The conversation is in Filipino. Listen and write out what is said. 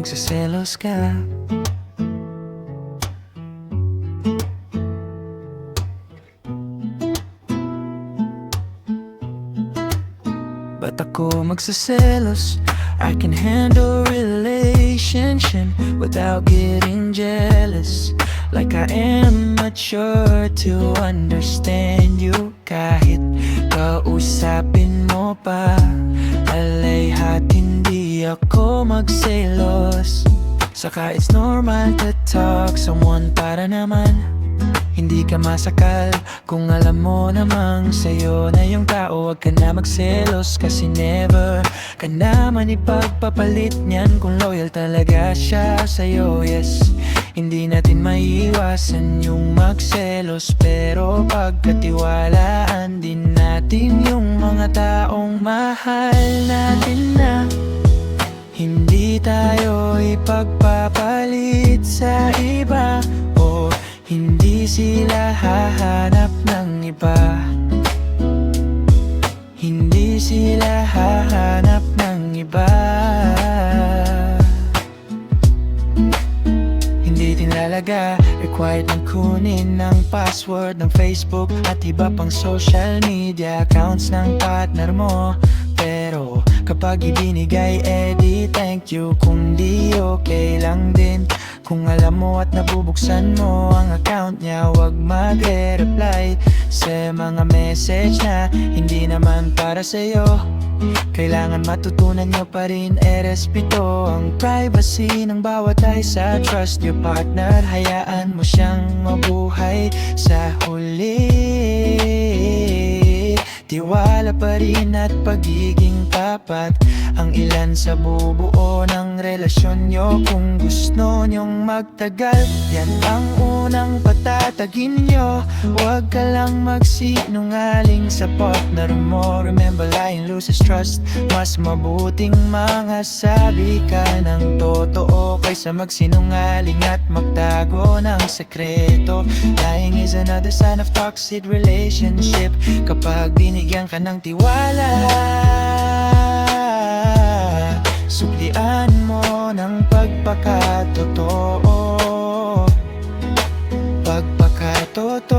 magsiselos ka? Ba't ako magsiselos? I can handle relationship without getting jealous. Like I am mature to understand you. Kahit kausapin mo pa, alayhat hindi ako magselos. Saka it's normal to talk someone para naman hindi ka masakal. Kung alam mo namang sa'yo na yung tao, wag ka na magselos. Kasi never ka naman ipagpapalit niyan kung loyal talaga siya sa'yo. Yes, hindi natin maiiwasan yung magselos, pero pagkatiwalaan din natin yung mga taong mahal natin na hindi tayo ipagpapalit sa iba, o hindi sila hahanap ng iba. Hindi sila hahanap ng iba. Hindi tinalaga required ng kunin ng password ng Facebook at iba pang social media accounts ng partner mo. Pero kapag ibinigay, edi thank you. Kung di okay lang din, kung alam mo at nabubuksan mo ang account niya, wag magre-reply sa mga message na hindi naman para sa'yo. Kailangan matutunan nyo pa rin respeto ang privacy ng bawat isa. Trust your partner, hayaan mo siyang mabuhay sa huli. Tiwala pa rin at pagiging tapat ang ilan sa bubuo ng relasyon nyo. Kung gusto nyong magtagal, yan ang unang patatagin nyo. Huwag ka lang magsinungaling sa partner mo. Remember, lying loses trust. Mas mabuting mga sabi ka ng totoo kaysa magsinungaling at magtago ng sekreto. Lying is another sign of toxic relationship. Kapag binigyan ka ng tiwala, suklian mo ng pagpakatotoo. Pagpakatotoo.